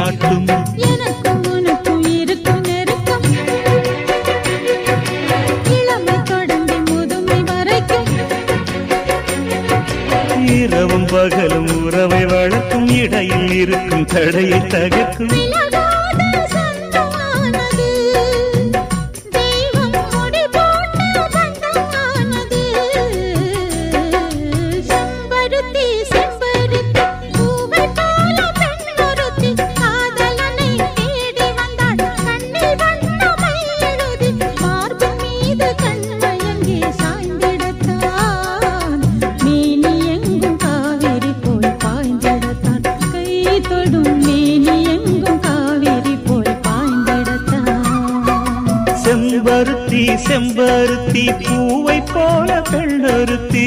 காட்டும். எனக்கும் உனக்கும் இருக்கும் நெருக்கம் இளமை தொடங்கி முதுமை வரைக்கும். இரவும் பகலும் உறவை வளர்க்கும் இடையில் இருக்கும் தடையை தகர்க்கும். செம்பருத்தி செம்பருத்தி பூவை போல பெண்ணொருத்தி